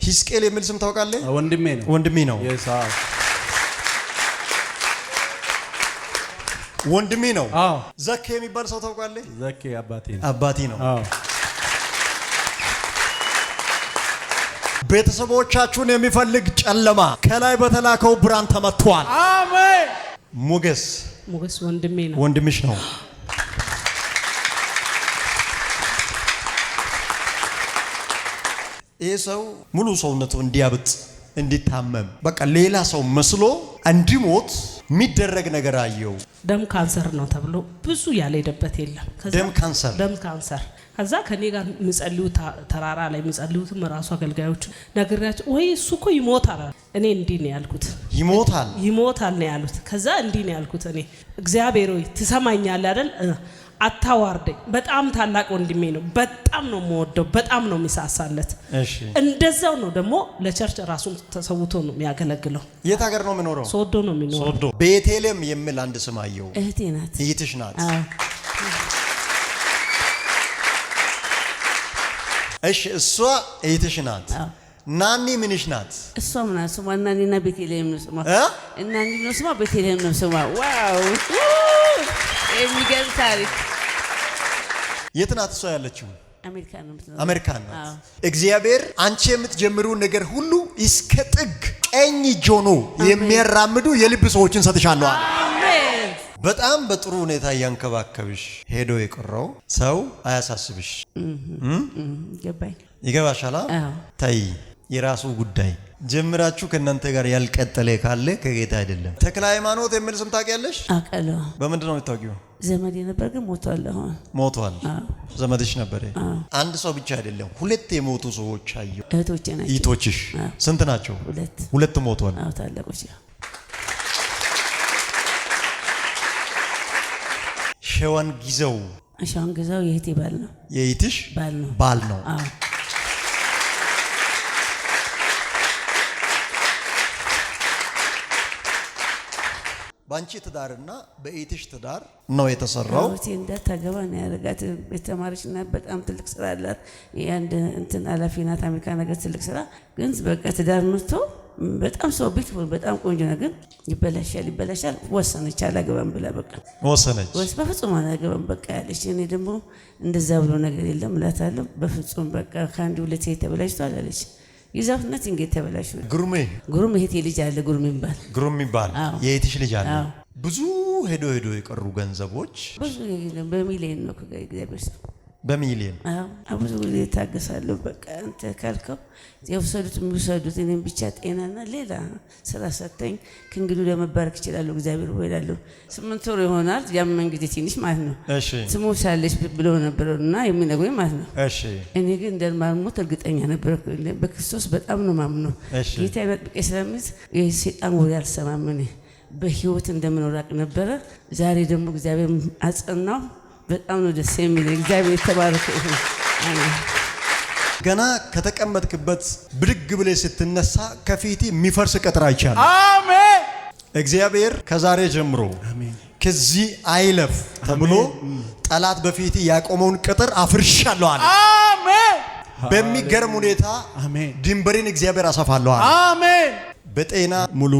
ሂስቄል የሚል ስም ታውቃለህ? ወንድሜ ነው ወንድሜ ነው። ዘኬ የሚባል ሰው ታውቃለህ? ዘኬ አባቴ ነው። ቤተሰቦቻችሁን የሚፈልግ ጨለማ ከላይ በተላከው ብርሃን ተመቷል። አሜን። ሞገስ ወንድሜ ነው። ወንድምሽ ነው። ይሄ ሰው ሙሉ ሰውነቱ እንዲያብጥ እንዲታመም በቃ ሌላ ሰው መስሎ እንዲሞት የሚደረግ ነገር አየው። ደም ካንሰር ነው ተብሎ ብዙ ያልሄደበት የለም። ደም ካንሰር ከዛ ከኔ ጋር ምጸልዩ ተራራ ላይ ምጸልዩትም ራሱ አገልጋዮች ነግራቸው ወይ እሱ እኮ ይሞታል። እኔ እንዲህ ነው ያልኩት። ይሞታል ነው ያሉት። ከዛ እንዲህ ነው ያልኩት እኔ እግዚአብሔር ሆይ ትሰማኛለህ አይደል? አታዋርደኝ። በጣም ታላቅ ወንድሜ ነው። በጣም ነው የምወደው። በጣም ነው የሚሳሳለት። እንደዛው ነው ደግሞ ለቸርች ራሱን ተሰውቶ ነው የሚያገለግለው። የት ሀገር ነው የሚኖረው? ሶዶ ነው የሚኖረው። ሶዶ ቤቴልም የሚል አንድ ስም አየው። እህቴ ናት። እህትሽ ናት? እሺ እሷ እህትሽ ናት። ናኒ ምንሽ ናት? እሷ ምን አሱ ማናኒና ቤቴልም ነው ስማ። እናኒ ነው ስማ፣ ቤቴልም ነው ስማ። ዋው የሚገርም ታሪክ። የት ናት እሷ ያለችው? አሜሪካን ነው። እግዚአብሔር አንቺ የምትጀምሩ ነገር ሁሉ እስከ ጥግ ቀኝ ጆኖ የሚያራምዱ የልብ ሰዎችን ሰጥሻለሁ። አሜን። በጣም በጥሩ ሁኔታ ያንከባከብሽ ሄዶ የቀረው ሰው አያሳስብሽ። ይገባሻል? ታይ የራሱ ጉዳይ ጀምራችሁ ከእናንተ ጋር ያልቀጠለ ካለ ከጌታ አይደለም። ተክለ ሃይማኖት የሚል ስም ታውቂያለሽ? አውቃለሁ። በምንድን ነው የምታውቂው? ዘመዴ ነበር ግን ሞቷል። ሞቷል? ዘመድሽ ነበር? አንድ ሰው ብቻ አይደለም፣ ሁለት የሞቱ ሰዎች አየሁ። እህቶቼ ናቸው። እህቶችሽ ስንት ናቸው? ሁለት ሞቷል። ታላቆች። ሸዋን ጊዜው የእህቴ ባል ነው። የእህትሽ ባል ነው። ባንቺ ትዳርና በእህትሽ ትዳር ነው የተሰራው። እህቴ እንዳታገባ ነው ያደረጋት። የተማረችና በጣም ትልቅ ስራ አላት። የአንድ እንትን ኃላፊ ናት። አሜሪካ ነገር ትልቅ ስራ ግን በቃ ትዳር መጥቶ በጣም ሰው ቤት በጣም ቆንጆ ነው ግን ይበላሻል። ወሰነች አላገባም ብላ በቃ ወሰነች። በፍጹም አላገባም በቃ ያለች። እኔ ደግሞ እንደዛ ብሎ ነገር የለም እላታለሁ። በፍጹም በቃ ከአንድ ሁለት ተበላሽቷል አለች። ይዛፍነት እንግዲህ ተበላሽ። ጉሩም እህቴ ልጅ አለ ጉሩም ይባል የእህትሽ ልጅ አለ። ብዙ ሄዶ የቀሩ ገንዘቦች ብዙ በሚሊዮን ነው ከእግዚአብሔር ሰው በሚሊዮን ብዙ ጊዜ ታገሳለሁ። በቃ አንተ ካልከው የወሰዱት የሚወሰዱት እኔም ብቻ ጤናና ሌላ ስራ ሰጠኝ። ከእንግዲህ ለመባረክ ይችላል እግዚአብሔር ወይላለሁ። 8 ወር ይሆናል ያመን ጊዜ ትንሽ ማለት ነው። ትሞቻለሽ ብሎ ነበርና የሚነግሩኝ ማለት ነው። እኔ ግን እንደማልሞት እርግጠኛ ነበር። በክርስቶስ በጣም ነው ማምነው። ጌታ በጥብቄ ስለምይዝ የሰይጣን ወሬ አልሰማም። እኔ በህይወት እንደምኖራቅ ነበረ። ዛሬ ደግሞ እግዚአብሔር አጸናው። በጣም ነው ደስ የሚል። እግዚአብሔር የተባረከ ይሁን። ገና ከተቀመጥክበት ብድግ ብለህ ስትነሳ ከፊት የሚፈርስ ቅጥር አይቻልም። አሜን። እግዚአብሔር ከዛሬ ጀምሮ ከዚህ አይለፍ ተብሎ ጠላት በፊት ያቆመውን ቅጥር አፍርሻለሁ አለ። አሜን። በሚገርም ሁኔታ ድንበርን እግዚአብሔር አሰፋለሁ አለ። አሜን። በጤና ሙሉ፣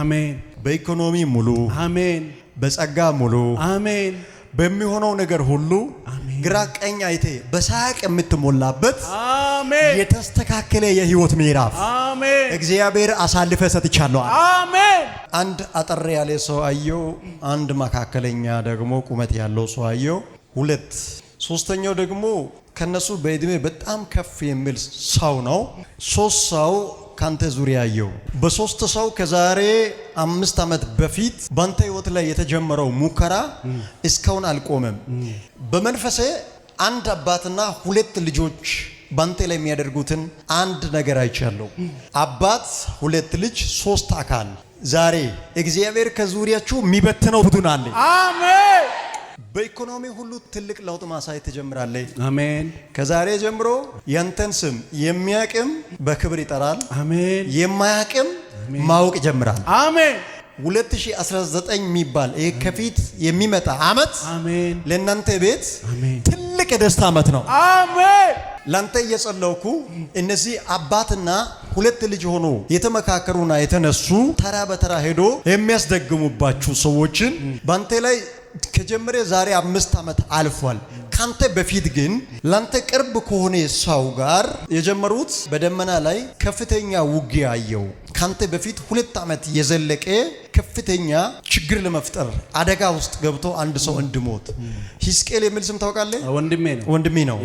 አሜን። በኢኮኖሚ ሙሉ፣ አሜን። በጸጋ ሙሉ፣ አሜን። በሚሆነው ነገር ሁሉ ግራ ቀኝ አይቴ በሳቅ የምትሞላበት የተስተካከለ የህይወት ምዕራፍ እግዚአብሔር አሳልፈ ሰጥቻለሁ። አሜን። አንድ አጠር ያለ ሰው አየው፣ አንድ መካከለኛ ደግሞ ቁመት ያለው ሰው አየው፣ ሁለት። ሶስተኛው ደግሞ ከነሱ በእድሜ በጣም ከፍ የሚል ሰው ነው። ሶስት ሰው ካንተ ዙሪያ አየው። በሶስት ሰው ከዛሬ 5 ዓመት በፊት ባንተ ህይወት ላይ የተጀመረው ሙከራ እስካሁን አልቆመም። በመንፈሴ አንድ አባትና ሁለት ልጆች ባንተ ላይ የሚያደርጉትን አንድ ነገር አይቻለሁ። አባት፣ ሁለት ልጅ፣ 3 አካል። ዛሬ እግዚአብሔር ከዙሪያችሁ የሚበትነው ቡድን አለ። አሜን። በኢኮኖሚ ሁሉ ትልቅ ለውጥ ማሳየት ትጀምራለህ። አሜን። ከዛሬ ጀምሮ ያንተን ስም የሚያቅም በክብር ይጠራል። አሜን። የማያቅም ማወቅ ይጀምራል። አሜን። 2019 የሚባል ይሄ ከፊት የሚመጣ አመት አሜን ለእናንተ ቤት ትልቅ የደስታ አመት ነው። አሜን። ላንተ እየጸለይኩ እነዚህ አባትና ሁለት ልጅ ሆኖ የተመካከሩና የተነሱ ተራ በተራ ሄዶ የሚያስደግሙባችሁ ሰዎችን ባንተ ላይ ከጀመረ ዛሬ 5 ዓመት አልፏል። ካንተ በፊት ግን ላንተ ቅርብ ከሆነ ሰው ጋር የጀመሩት በደመና ላይ ከፍተኛ ውጊያ አየው። ካንተ በፊት 2 ዓመት የዘለቀ ከፍተኛ ችግር ለመፍጠር አደጋ ውስጥ ገብቶ አንድ ሰው እንድሞት ሕዝቅኤል የሚል ስም ታውቃለህ? ወንድሜ ነው።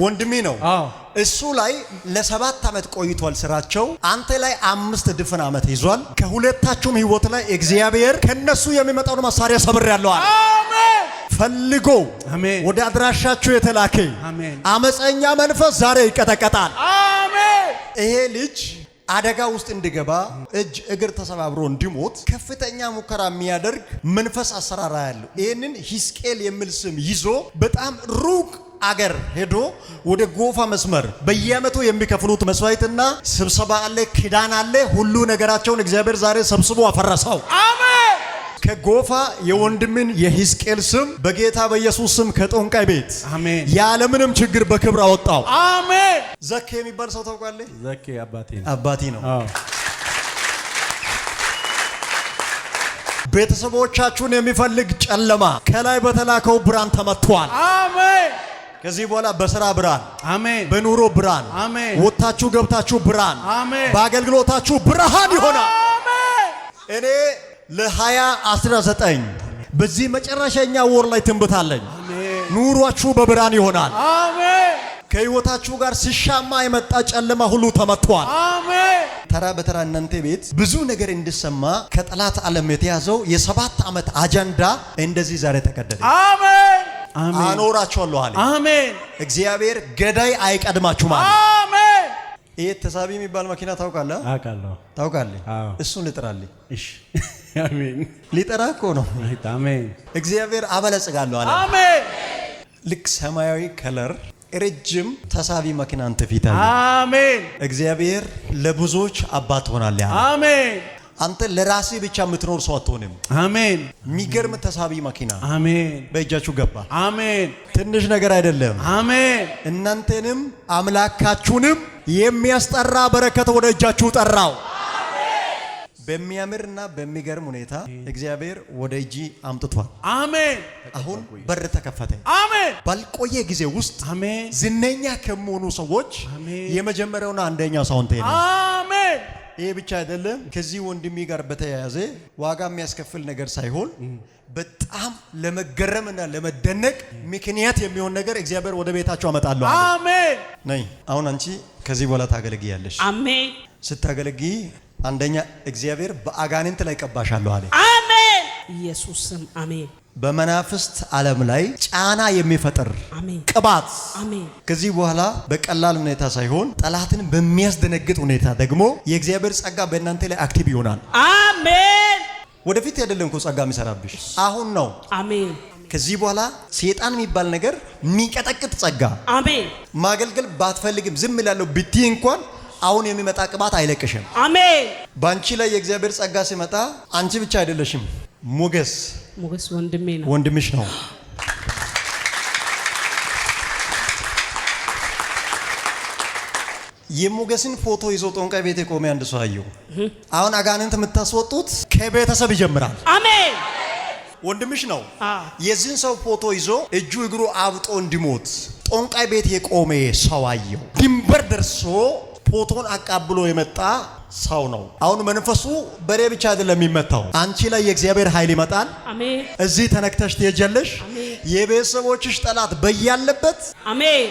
ወንድሜ ነው። እሱ ላይ ለ7 ዓመት ቆይቷል ስራቸው። አንተ ላይ 5 ድፍን ዓመት ይዟል። ከሁለታችሁም ህይወት ላይ እግዚአብሔር ከነሱ የሚመጣውን መሳሪያ ሰብሬያለሁ አለ። አሜን። ፈልጎ ወደ አድራሻችሁ የተላከ አመፀኛ መንፈስ ዛሬ ይቀጠቀጣል። አሜን። ይሄ ልጅ አደጋ ውስጥ እንዲገባ እጅ እግር ተሰባብሮ እንዲሞት ከፍተኛ ሙከራ የሚያደርግ መንፈስ አሰራራ ያለው ይሄንን ሕዝቅኤል የሚል ስም ይዞ በጣም ሩቅ አገር ሄዶ ወደ ጎፋ መስመር በየዓመቱ የሚከፍሉት መስዋዕትና ስብሰባ አለ፣ ኪዳን አለ። ሁሉ ነገራቸውን እግዚአብሔር ዛሬ ሰብስቦ አፈረሰው። አሜን። ከጎፋ የወንድምን የሕዝቅኤል ስም በጌታ በኢየሱስ ስም ከጦንቃይ ቤት አሜን ያለምንም ችግር በክብር አወጣው። አሜን። ዘኬ የሚባል ሰው ታውቃለህ? ዘኬ አባቴ ነው። ቤተሰቦቻችሁን የሚፈልግ ጨለማ ከላይ በተላከው ብርሃን ተመቷል። አሜን። ከዚህ በኋላ በሥራ ብርሃን፣ አሜን፣ በኑሮ ብርሃን፣ አሜን፣ ወጣችሁ ገብታችሁ ብርሃን፣ አሜን፣ በአገልግሎታችሁ ብርሃን ይሆናል። አሜን። እኔ ለ2019 በዚህ መጨረሻኛ ወር ላይ ትንቢት አለኝ። አሜን። ኑሯችሁ በብርሃን ይሆናል። አሜን። ከህይወታችሁ ጋር ሲሻማ የመጣ ጨለማ ሁሉ ተመቷል። አሜን። ተራ በተራ እናንተ ቤት ብዙ ነገር እንዲሰማ ከጠላት ዓለም የተያዘው የ7 ዓመት አጀንዳ እንደዚህ ዛሬ ተቀደደ። አሜን። አኖራችኋለሁ አለ። አሜን። እግዚአብሔር ገዳይ አይቀድማችሁም አለ። አሜን። ይሄ ተሳቢ የሚባል መኪና ታውቃለህ? አውቃለሁ። ታውቃለህ? እሱን ልጥራልኝ። እሺ። አሜን። ሊጠራ እኮ ነው። አሜን። እግዚአብሔር አበለጽጋለሁ አለ። አሜን። ልክ ሰማያዊ ከለር ረጅም ተሳቢ መኪና አንተ ፊት አለ። አሜን። እግዚአብሔር ለብዙዎች አባት ሆናለህ ያለ። አሜን። አንተ ለራስህ ብቻ የምትኖር ሰው አትሆንም። አሜን። የሚገርም ተሳቢ መኪና አሜን በእጃችሁ ገባ። አሜን። ትንሽ ነገር አይደለም። አሜን። እናንተንም አምላካችሁንም የሚያስጠራ በረከት ወደ እጃችሁ ጠራው። አሜን። በሚያምርና በሚገርም ሁኔታ እግዚአብሔር ወደ እጅ አምጥቷል። አሜን። አሁን በር ተከፈተ። አሜን። ባልቆየ ጊዜ ውስጥ አሜን ዝነኛ ከመሆኑ ሰዎች የመጀመሪያውና አንደኛው ሰው አንተ ነህ። አሜን። ይሄ ብቻ አይደለም። ከዚህ ወንድሜ ጋር በተያያዘ ዋጋ የሚያስከፍል ነገር ሳይሆን በጣም ለመገረምና ለመደነቅ ምክንያት የሚሆን ነገር እግዚአብሔር ወደ ቤታችሁ አመጣለሁ። አሜን። ነይ አሁን አንቺ ከዚህ በኋላ ታገለግያለሽ። አሜን። ስታገለግይ አንደኛ እግዚአብሔር በአጋንንት ላይ ቀባሻለሁ አለ። አሜን። ኢየሱስ ስም አሜን። በመናፍስት ዓለም ላይ ጫና የሚፈጥር ቅባት ከዚህ በኋላ በቀላል ሁኔታ ሳይሆን ጠላትን በሚያስደነግጥ ሁኔታ ደግሞ የእግዚአብሔር ጸጋ በእናንተ ላይ አክቲቭ ይሆናል። አሜን። ወደፊት አይደለም እኮ ጸጋ የሚሰራብሽ አሁን ነው። አሜን። ከዚህ በኋላ ሰይጣን የሚባል ነገር የሚቀጠቅጥ ጸጋ አሜን። ማገልገል ባትፈልግም ዝም ይላል ብትይ እንኳን አሁን የሚመጣ ቅባት አይለቅሽም። አሜን። ባንቺ ላይ የእግዚአብሔር ጸጋ ሲመጣ አንቺ ብቻ አይደለሽም። ሞገስ ወንድሜ ነው፣ ወንድምሽ ነው። የሞገስን ፎቶ ይዞ ጦንቃይ ቤት የቆመ አንድ ሰው አየሁ። አሁን አጋንንት የምታስወጡት ከቤተሰብ ይጀምራል። አሜን። ወንድምሽ ነው። የዚህን ሰው ፎቶ ይዞ እጁ እግሩ አብጦ እንዲሞት ጦንቃይ ቤት የቆመ ሰው አየሁ። ድንበር ደርሶ ፎቶን አቃብሎ የመጣ ሰው ነው። አሁን መንፈሱ በሬ ብቻ አይደለም የሚመታው፣ አንቺ ላይ የእግዚአብሔር ኃይል ይመጣል። አሜን። እዚህ ተነክተሽ ትሄጃለሽ። የቤተሰቦችሽ ጠላት በያለበት አሜን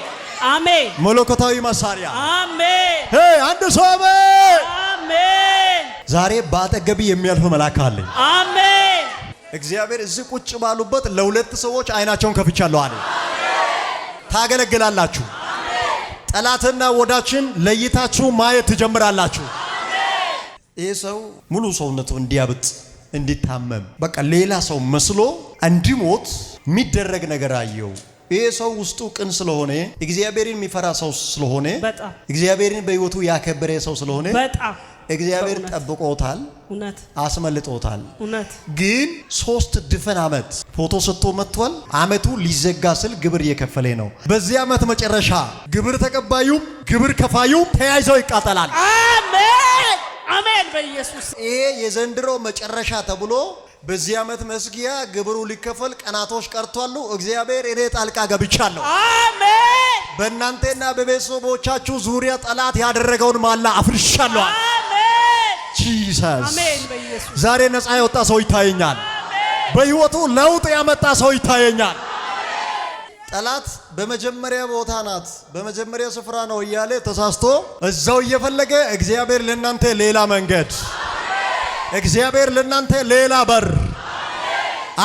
አሜን መለኮታዊ መሳሪያ አሜን። አንድ ሰው አሜን አሜን። ዛሬ ባጠገቢ የሚያልፍ መልአክ አለ። አሜን። እግዚአብሔር እዚህ ቁጭ ባሉበት ለሁለት ሰዎች አይናቸውን ከፍቻለሁ አለ። ታገለግላላችሁ። ጠላትና ወዳችን ለይታችሁ ማየት ትጀምራላችሁ። ይህ ሰው ሙሉ ሰውነቱ እንዲያብጥ እንዲታመም በቃ ሌላ ሰው መስሎ እንዲሞት የሚደረግ ነገር አየው። ይህ ሰው ውስጡ ቅን ስለሆነ እግዚአብሔርን የሚፈራ ሰው ስለሆነ እግዚአብሔርን በሕይወቱ ያከበረ ሰው ስለሆነ እግዚአብሔር ጠብቆታል፣ አስመልጦታል። ግን 3 ድፍን ዓመት ፎቶ ሰጥቶ መጥቷል። አመቱ ሊዘጋ ስል ግብር እየከፈለ ነው። በዚህ አመት መጨረሻ ግብር ተቀባዩም ግብር ከፋዩም ተያይዘው ይቃጠላል። አሜን አሜን። በኢየሱስ ይሄ የዘንድሮ መጨረሻ ተብሎ በዚህ አመት መስጊያ ግብሩ ሊከፈል ቀናቶች ቀርቷሉ። እግዚአብሔር እኔ ጣልቃ ገብቻለሁ። አሜን። በእናንተና በቤተሰቦቻችሁ ዙሪያ ጠላት ያደረገውን ማላ አፍርሻለሁ። አሜን ጂሰስ አሜን። በኢየሱስ ዛሬ ነፃ የወጣ ሰው ይታየኛል። በህይወቱ ለውጥ ያመጣ ሰው ይታየኛል። ጠላት በመጀመሪያ ቦታ ናት፣ በመጀመሪያ ስፍራ ነው እያለ ተሳስቶ እዛው እየፈለገ እግዚአብሔር ለእናንተ ሌላ መንገድ፣ እግዚአብሔር ለእናንተ ሌላ በር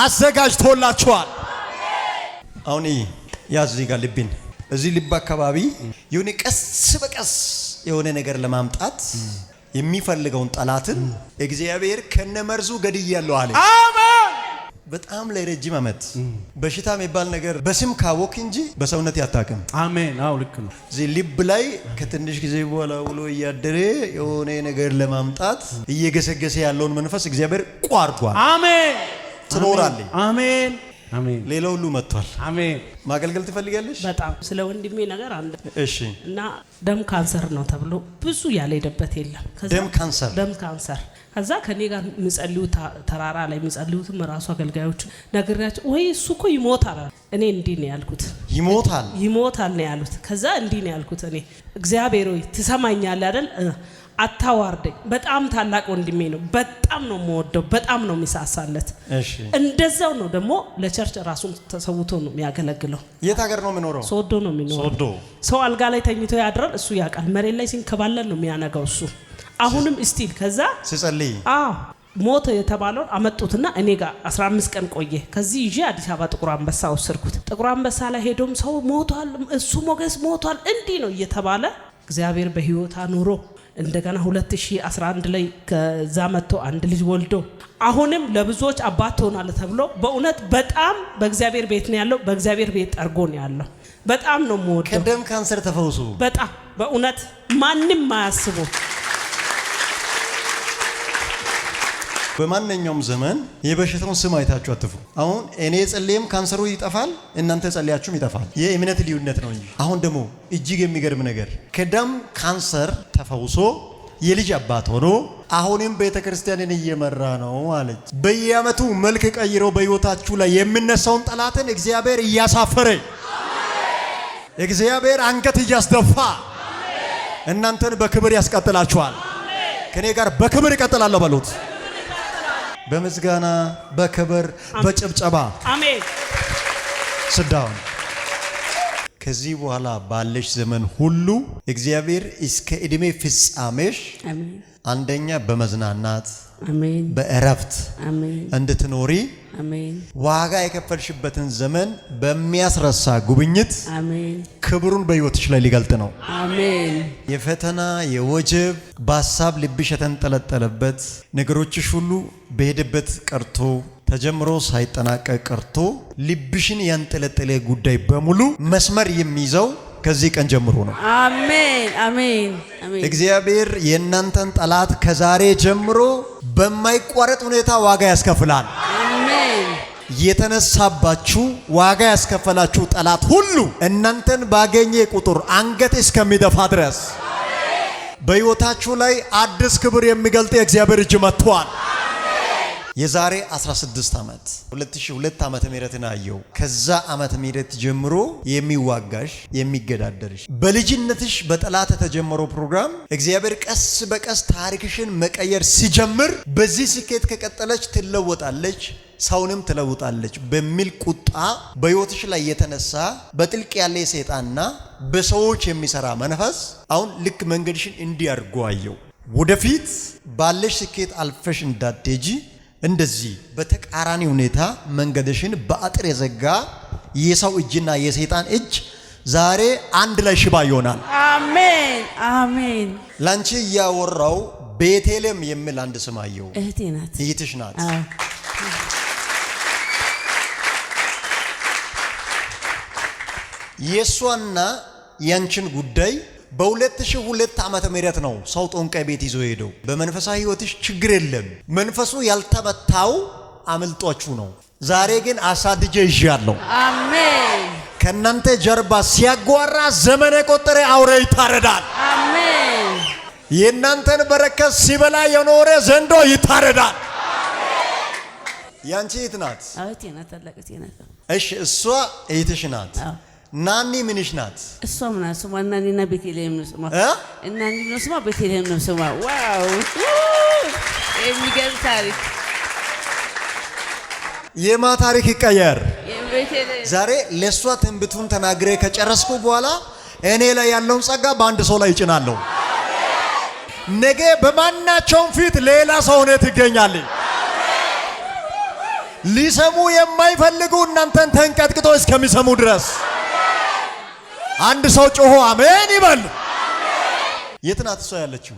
አዘጋጅቶላችኋል። አሁን ያዝ እዚህ ጋር ልብን እዚህ ልብ አካባቢ የሆነ ቀስ በቀስ የሆነ ነገር ለማምጣት የሚፈልገውን ጠላትን እግዚአብሔር ከነመርዙ ገድያለሁ አለ። አሜን። በጣም ለረጅም ዓመት በሽታ የሚባል ነገር በስም ካወቅ እንጂ በሰውነት ያታከም። አሜን። አው ልክ ነው። እዚህ ልብ ላይ ከትንሽ ጊዜ በኋላ ውሎ እያደረ የሆነ ነገር ለማምጣት እየገሰገሰ ያለውን መንፈስ እግዚአብሔር ቋርጧል። አሜን። ትኖራለህ። አሜን አሜን። ሌላው ሁሉ መጥቷል። አሜን። ማገልገል ትፈልጋለሽ? በጣም ስለ ወንድሜ ነገር አንድ እሺ። እና ደም ካንሰር ነው ተብሎ ብዙ ያልሄደበት የለም። ደም ካንሰር ከዛ ከኔ ጋር የሚጸልዩ ተራራ ላይ የሚጸልዩትም ራሱ አገልጋዮች ነግሬያቸው ወይ እሱ እኮ ይሞታል። እኔ እንዲህ ነው ያልኩት። ይሞታል ነው ያሉት። ከዛ እንዲህ ነው ያልኩት እኔ እግዚአብሔር ሆይ ትሰማኛለህ አይደል? አታዋርደኝ። በጣም ታላቅ ወንድሜ ነው። በጣም ነው የምወደው። በጣም ነው የሚሳሳለት። እሺ። እንደዛው ነው ደግሞ ለቸርች ራሱን ተሰውቶ ነው የሚያገለግለው። የት ሀገር ነው የሚኖረው? ሶዶ ነው የሚኖረው። ሶዶ። ሰው አልጋ ላይ ተኝቶ ያድራል፣ እሱ ያውቃል። መሬት ላይ ሲንከባለል ነው የሚያነጋው እሱ። አሁንም ስቲል ከዛ ሲጸልይ ሞተ የተባለውን አመጡትና እኔ ጋር 15 ቀን ቆየ። ከዚህ ይዤ አዲስ አበባ ጥቁር አንበሳ ወሰድኩት። ጥቁር አንበሳ ላይ ሄዶም ሰው ሞቷል፣ እሱ ሞገስ ሞቷል፣ እንዲህ ነው እየተባለ እግዚአብሔር በህይወት አኑሮ እንደገና 2011 ላይ ከዛ መጥቶ አንድ ልጅ ወልዶ አሁንም ለብዙዎች አባት ትሆናለህ ተብሎ በእውነት በጣም በእግዚአብሔር ቤት ነው ያለው። በእግዚአብሔር ቤት ጠርጎ ነው ያለው። በጣም ነው የምወደው። ከደም ካንሰር ተፈውሱ። በጣም በእውነት ማንም ማያስበው። በማንኛውም ዘመን የበሽታውን ስም አይታችሁ አትፍሩ። አሁን እኔ ጸልየም ካንሰሩ ይጠፋል፣ እናንተ ጸልያችሁም ይጠፋል። የእምነት ልዩነት ነው እንጂ። አሁን ደግሞ እጅግ የሚገርም ነገር ከደም ካንሰር ተፈውሶ የልጅ አባት ሆኖ አሁንም ቤተክርስቲያንን እየመራ ነው አለች። በየዓመቱ መልክ ቀይሮ በህይወታችሁ ላይ የሚነሳውን ጠላትን እግዚአብሔር እያሳፈረ፣ እግዚአብሔር አንገት እያስደፋ እናንተን በክብር ያስቀጥላችኋል። ከኔ ጋር በክብር ይቀጥላለሁ በሉት። በምስጋና በክብር በጭብጨባ አሜን። ስዳውን ከዚህ በኋላ ባለሽ ዘመን ሁሉ እግዚአብሔር እስከ እድሜ ፍጻሜሽ አንደኛ በመዝናናት አሜን፣ በእረፍት አሜን እንድትኖሪ አሜን፣ ዋጋ የከፈልሽበትን ዘመን በሚያስረሳ ጉብኝት አሜን፣ ክብሩን በህይወትሽ ላይ ሊገልጥ ነው። አሜን። የፈተና የወጀብ በሀሳብ ልብሽ የተንጠለጠለበት ነገሮችሽ ሁሉ በሄደበት ቀርቶ ተጀምሮ ሳይጠናቀቅ ቀርቶ ልብሽን ያንጠለጠለ ጉዳይ በሙሉ መስመር የሚይዘው ከዚህ ቀን ጀምሮ ነው። አሜን አሜን አሜን። እግዚአብሔር የእናንተን ጠላት ከዛሬ ጀምሮ በማይቋረጥ ሁኔታ ዋጋ ያስከፍላል። አሜን። የተነሳባችሁ ዋጋ ያስከፈላችሁ ጠላት ሁሉ እናንተን ባገኘ ቁጥር አንገት እስከሚደፋ ድረስ በሕይወታችሁ ላይ አዲስ ክብር የሚገልጥ የእግዚአብሔር እጅ መጥቷል። የዛሬ 16 ዓመት 2002 ዓመተ ምህረትን አየው። ከዛ ዓመተ ምህረት ጀምሮ የሚዋጋሽ የሚገዳደርሽ በልጅነትሽ በጠላት የተጀመረው ፕሮግራም እግዚአብሔር ቀስ በቀስ ታሪክሽን መቀየር ሲጀምር በዚህ ስኬት ከቀጠለች ትለወጣለች፣ ሰውንም ትለውጣለች በሚል ቁጣ በሕይወትሽ ላይ የተነሳ በጥልቅ ያለ ሰይጣንና በሰዎች የሚሰራ መንፈስ አሁን ልክ መንገድሽን እንዲያርጉ አየው። ወደፊት ባለሽ ስኬት አልፈሽ እንዳትሄጂ እንደዚህ በተቃራኒ ሁኔታ መንገድሽን በአጥር የዘጋ የሰው እጅና የሰይጣን እጅ ዛሬ አንድ ላይ ሽባ ይሆናል። አሜን አሜን። ላንቺ ያወራው ቤቴልም የሚል አንድ ስም አየው። እህቴ ናት፣ እህትሽ ናት። የሷና ያንቺን ጉዳይ በ2002 ዓመተ ምህረት ነው ሰው ጦንቃይ ቤት ይዞ ሄደው። በመንፈሳዊ ህይወትሽ ችግር የለም። መንፈሱ ያልተመታው አምልጦቹ ነው። ዛሬ ግን አሳድጄ ይዣለሁ። አሜን። ከናንተ ጀርባ ሲያጓራ ዘመን የቆጠረ አውሬ ይታረዳል። አሜን። የናንተን በረከት ሲበላ የኖረ ዘንዶ ይታረዳል። ያንቺ እህት ናት? እህቴ ናት፣ ታላቅ እህቴ ናት። እሺ እሷ እህትሽ ናት። ናኒ ምንሽ ናት? እሷ ምን ስሟ? ናኒና ቤተልሔም ነው ስሟ። ናኒ ነው ስሟ፣ ቤተልሔም ነው ስሟ። ዋው የሚገርም ታሪክ። የማ ታሪክ ይቀየር። ዛሬ ለሷ ትንቢቱን ተናግሬ ከጨረስኩ በኋላ እኔ ላይ ያለውን ጸጋ በአንድ ሰው ላይ ይጭናለሁ። ነገ በማናቸውም ፊት ሌላ ሰው ሆነ ትገኛለህ። ሊሰሙ የማይፈልጉ እናንተን ተንቀጥቅጦ እስከሚሰሙ ድረስ አንድ ሰው ጮሆ አሜን ይበል። የት ናት እሷ ያለችው?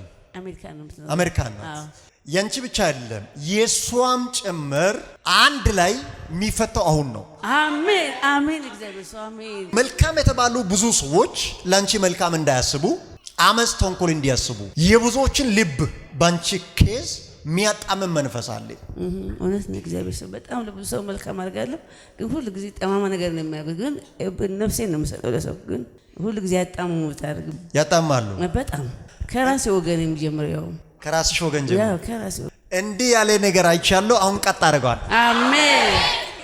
አሜሪካን ናት። ያንቺ ብቻ አይደለም የሷም ጭምር አንድ ላይ የሚፈታው አሁን ነው። አሜን አሜን። እግዚአብሔር ሰው አሜን። መልካም የተባሉ ብዙ ሰዎች ላንቺ መልካም እንዳያስቡ፣ አመጽ ተንኮል እንዲያስቡ የብዙዎችን ልብ ባንቺ ኬዝ የሚያጣምም መንፈስ አለ። እውነት ነው። እግዚአብሔር ሰው በጣም ለብዙ ሰው መልካም አድርጋለሁ፣ ግን ሁሉ ጊዜ ጠማማ ነገር ነው የሚያደርጉት። ግን ነፍሴን ነው የምሰጠው ለሰው፣ ግን ሁሉ ጊዜ ያጣምማሉ። በጣም ከራሴ ወገን የሚጀምረው ያው ከራስሽ ወገን ጀምሮ ያው ከራሴ እንዲህ ያለ ነገር አይቻለሁ። አሁን ቀጥ አድርገዋል። አሜን።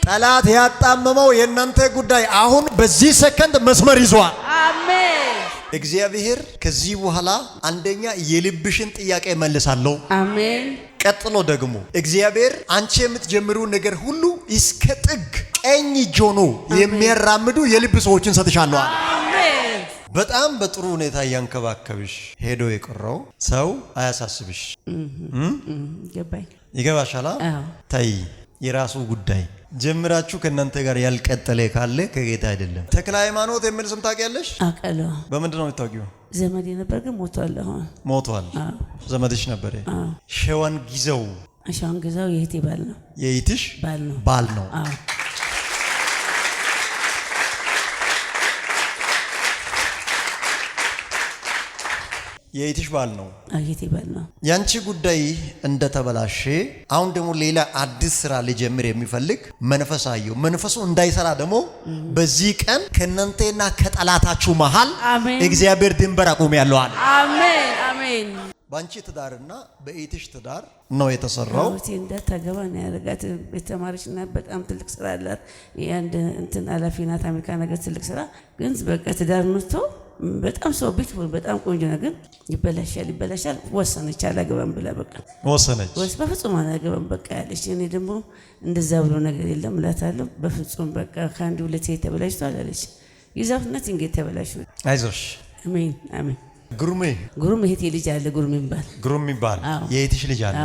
ጠላት ያጣመመው የእናንተ ጉዳይ አሁን በዚህ ሰከንድ መስመር ይዟል። አሜን። እግዚአብሔር ከዚህ በኋላ አንደኛ የልብሽን ጥያቄ መልሳለሁ። አሜን። ቀጥሎ ደግሞ እግዚአብሔር አንቺ የምትጀምሩ ነገር ሁሉ እስከ ጥግ ቀኝ እጅ ሆኖ የሚያራምዱ የልብ ሰዎችን ሰጥሻለሁ። አሜን። በጣም በጥሩ ሁኔታ ያንከባከብሽ ሄዶ የቀረው ሰው አያሳስብሽ። ይገባሻል? ታይ የራሱ ጉዳይ ጀምራችሁ ከእናንተ ጋር ያልቀጠለ ካለ ከጌታ አይደለም። ተክለ ሃይማኖት የሚል ስም ታውቂያለሽ? አውቃለሁ። በምንድን ነው የምታውቂው? ዘመዴ ነበር ግን ሞቷል። አሁን ሞቷል። ዘመድሽ ነበር? ሸዋን ጊዜው የእህቴ ባል ነው። የእህትሽ ባል ነው። የእህትሽ ባል ነው። የእህቴ ባል ነው። ያንቺ ጉዳይ እንደተበላሸ አሁን ደግሞ ሌላ አዲስ ስራ ሊጀምር የሚፈልግ መንፈስ አየሁ። መንፈሱ እንዳይሰራ ደግሞ በዚህ ቀን ከእናንተና ከጠላታችሁ መሃል እግዚአብሔር ድንበር አቁሜያለሁ አለ። አሜን አሜን። ባንቺ ትዳርና በእህትሽ ትዳር ነው የተሰራው። እንዳታገባ ነው ያደረጋት። የተማረች እና በጣም ትልቅ ስራ አላት። የአንድ እንትን ኃላፊ ናት። አሜሪካ ነገር ትልቅ ስራ ግን በቃ ትዳር መጥቶ በጣም ሰው ቤት በጣም ቆንጆ ነው፣ ግን ይበላሻል። ወሰነች አላገባም ብላ በቃ ወሰነች። በፍጹም አላገባም በቃ ያለች። እኔ ደግሞ እንደዛ ብሎ ነገር የለም እላታለሁ። በፍጹም በቃ ከአንድ ሁለት ሴት ተበላሽቷል አለች። ይዛፍነት እንግዲህ ተበላሽ። አይዞሽ። አሜን አሜን። ጉሩም እህቴ ልጅ አለ ጉሩም ይባል የእህትሽ ልጅ አለ።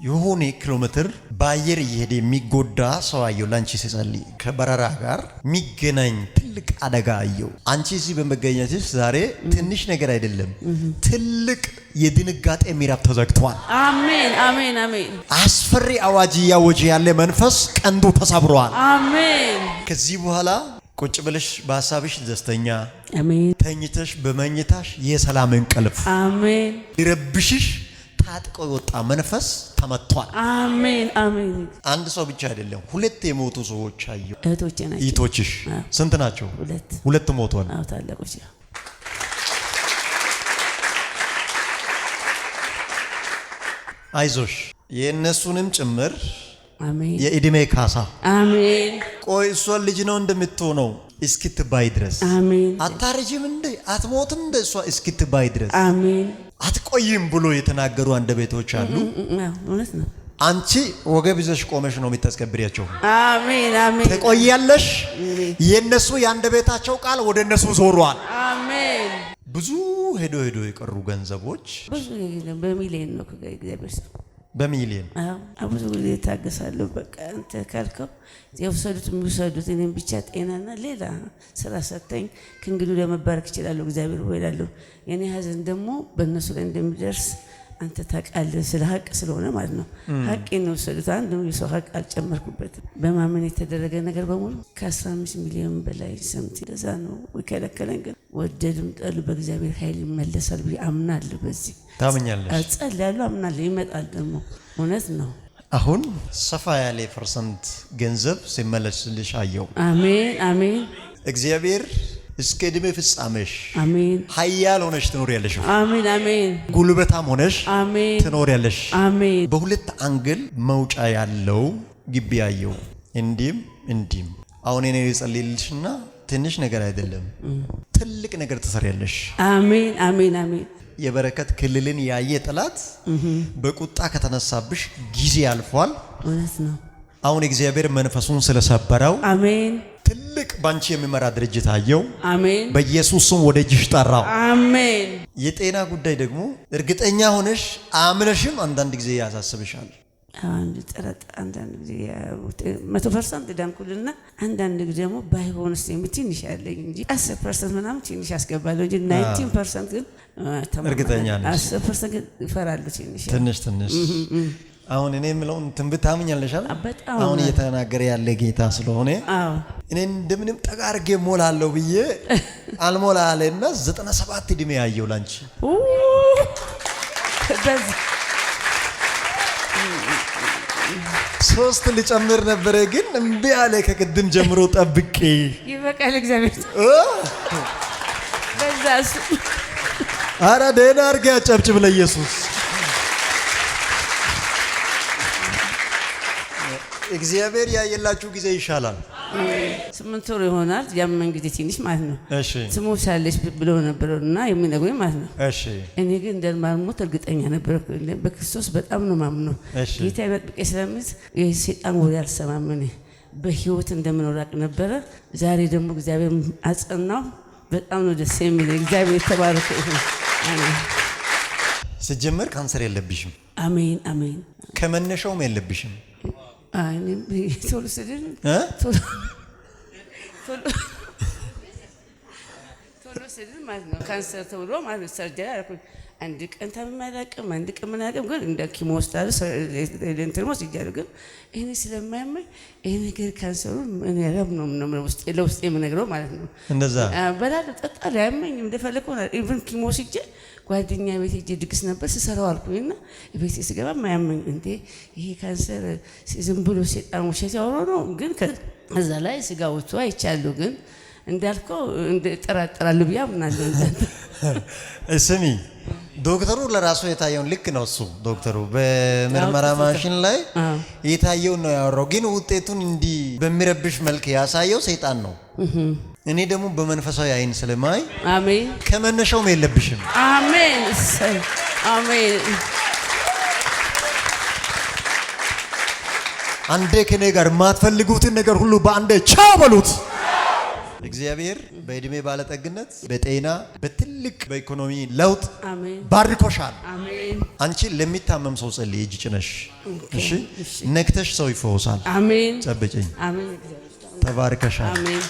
የሆነ ኪሎ ሜትር በአየር እየሄደ የሚጎዳ ሰው አየሁ። ላንቺ ሲጸልይ ከበረራ ጋር የሚገናኝ ትልቅ አደጋ አየሁ። አንቺ እዚህ በመገኘትሽ ዛሬ ትንሽ ነገር አይደለም፣ ትልቅ የድንጋጤ ምዕራፍ ተዘግቷል። አሜን አሜን አሜን። አስፈሪ አዋጅ እያወጀ ያለ መንፈስ ቀንዱ ተሰብሯል። አሜን። ከዚህ በኋላ ቁጭ ብለሽ በሐሳብሽ ደስተኛ፣ አሜን፣ ተኝተሽ በመኝታሽ የሰላም እንቅልፍ፣ አሜን፣ ይረብሽሽ ታጥቆ የወጣ መንፈስ ተመቷል። አሜን አሜን። አንድ ሰው ብቻ አይደለም፣ ሁለት የሞቱ ሰዎች አየሁ። እህቶቼ ናቸው። እህቶችሽ ስንት ናቸው? ሁለት ሞቷል። አዎ ታላቆች። አይዞሽ የእነሱንም ጭምር አሜን። የእድሜ ካሳ አሜን። ቆይ እሷን ልጅ ነው እንደምትሆነው እስክትባይ ድረስ አሜን። አታረጅም እንደ አትሞትም እንደ እሷ እስክትባይ ድረስ አሜን። አትቆይም ብሎ የተናገሩ አንደበቶች አሉ። እውነት ነው። አንቺ ወገብ ይዘሽ ቆመሽ ነው የምታስከብሪያቸው። አሜን አሜን። ትቆያለሽ። የነሱ የአንደበታቸው ቃል ወደ እነሱ ዞሯል። አሜን። ብዙ ሄዶ የቀሩ ገንዘቦች ብዙ በሚሊዮን ነው እግዚአብሔር ሰው በሚሊዮን ብዙ ጊዜ ታገሳለሁ። በቃ አንተ ካልከው የወሰዱት የሚወሰዱት እኔም ብቻ ጤናና ሌላ ስራ ሰጠኝ። ከእንግዲህ ለመባረክ እችላለሁ እግዚአብሔር ሆይ እላለሁ። የኔ ሀዘን ደግሞ በእነሱ ላይ እንደሚደርስ አንተ ታውቃለህ። ስለ ሀቅ ስለሆነ ማለት ነው። ሀቄን ነው የወሰዱት። አንድ የሰው ሀቅ አልጨመርኩበትም። በማመን የተደረገ ነገር በሙሉ ከ15 ሚሊዮን በላይ ሰምት እንደዛ ነው የከለከለን። ግን ወደድም ጠሉ በእግዚአብሔር ኃይል ይመለሳል ብዬ አምናለሁ። በዚህ ታምኛለሽ? ጸልያለሁ፣ አምናለሁ። ይመጣል ደግሞ እውነት ነው። አሁን ሰፋ ያለ ፐርሰንት ገንዘብ ሲመለስልሽ አየው። አሜን አሜን። እግዚአብሔር እስከ ዕድሜ ፍጻሜሽ አሜን ኃያል ሆነሽ ትኖሪያለሽ። አሜን አሜን። ጉልበታም ሆነሽ አሜን ትኖሪያለሽ። አሜን። በሁለት አንግል መውጫ ያለው ግቢ አየው። እንዲም አሁን እኔ ልጸልይልሽና ትንሽ ነገር አይደለም ትልቅ ነገር ትሰሪያለሽ። አሜን አሜን አሜን። የበረከት ክልልን ያየ ጠላት በቁጣ ከተነሳብሽ ጊዜ አልፏል። እውነት ነው። አሁን እግዚአብሔር መንፈሱን ስለሰበረው አሜን ትልቅ ባንቺ የሚመራ ድርጅት አየው። አሜን። በኢየሱስ ስም ወደ እጅሽ ጠራው። አሜን። የጤና ጉዳይ ደግሞ እርግጠኛ ሆነሽ አምነሽም አንዳንድ ጊዜ ያሳስብሻል። አንዳንድ ጊዜ 100% ዳንኩልና አንዳንድ ጊዜ ደግሞ ባይሆንስ ትንሽ ያለኝ እንጂ 10% ምናምን ትንሽ ያስገባለሁ እንጂ 19% ግን እርግጠኛ ነሽ። 10% ግን እፈራለሁ ትንሽ። አሁን እኔ የምለውን ትንቢት ታምኛለሽ አይደል? አሁን ነው። እየተናገረ ያለ ጌታ ስለሆነ እኔ እንደምንም ጠጋ አድርጌ ሞላለሁ ብዬ አልሞላ አለና 97 ዕድሜ ያየው ላንቺ ሶስት ልጨምር ነበረ ግን እምቢ አለ። ከቅድም ጀምሮ ጠብቄ ይበቃል። እግዚአብሔር በዛስ አረ ደህና አድርጌ አጨብጭብ ለኢየሱስ። እግዚአብሔር ያየላችሁ ጊዜ ይሻላል። 8 ወር ይሆናል። ያመን ጊዜ ትንሽ ማለት ነው። እሺ ትሞቻለሽ ብሎ ነበርና የሚነግሩኝ ማለት ነው። እሺ እኔ ግን እንደማልሞት እርግጠኛ ነበር። በክርስቶስ በጣም ነው ማምነው። ጌታ ይበጥብቄ ስለምት የሰይጣን ወሬ አልሰማም። እኔ በህይወት እንደምኖር አውቅ ነበረ። ዛሬ ደግሞ እግዚአብሔር አጸናው። በጣም ነው ደስ የሚለኝ። እግዚአብሔር ተባረከ ይሁን። አሜን። ሲጀመር ካንሰር የለብሽም። አሜን አሜን። ከመነሻውም የለብሽም። ቶሎ ስድል ማለት ነው። ካንሰር ተብሎ ማለት ሰርጀሪ አደረኩኝ። አንድ ቀን ታምሜ አላውቅም። አንድ ቀን ምን አላውቅም። ግን እንደ ኪሞ ወስዳለሁ እንትን ወስጃለሁ። ግን እኔ ስለማያመኝ ይሄ ነገር ካንሰሩ እኔ ነው ለውስጤ የምነግረው ማለት ነው። እንደዛ በላለሁ ጠጣለሁ። አያመኝም እንደፈለኩ ኢቭን ኪሞ ወስጄ ጓደኛ ቤት ሄጄ ድግስ ነበር ስሰራው አልኩኝና ቤት ስገባ ማያመኝ እንዴ ይሄ ካንሰር ዝም ብሎ ሰይጣን ውሸት ያወራው ነው። ግን ከዛ ላይ ስጋ ወጥቶ አይቻለሁ። ግን እንዳልከው ጠራጠራለሁ ብዬ አምናለሁ። ስሚ ዶክተሩ ለራሱ የታየውን ልክ ነው። እሱ ዶክተሩ በምርመራ ማሽን ላይ የታየውን ነው ያወራው። ግን ውጤቱን እንዲህ በሚረብሽ መልክ ያሳየው ሰይጣን ነው። እኔ ደግሞ በመንፈሳዊ አይን ስለማይ አሜን ከመነሻውም የለብሽም። አሜን አሜን። አንዴ ከኔ ጋር የማትፈልጉትን ነገር ሁሉ በአንዴ ቻው በሉት። እግዚአብሔር በእድሜ ባለጠግነት በጤና በትልቅ በኢኮኖሚ ለውጥ ባርኮሻል። አሜን። አንቺ ለሚታመም ሰው ጸልይ፣ እጅ ጭነሽ እሺ፣ ነክተሽ ሰው ይፈወሳል። አሜን። ጨብጭኝ። አሜን። ተባርከሻል። አሜን።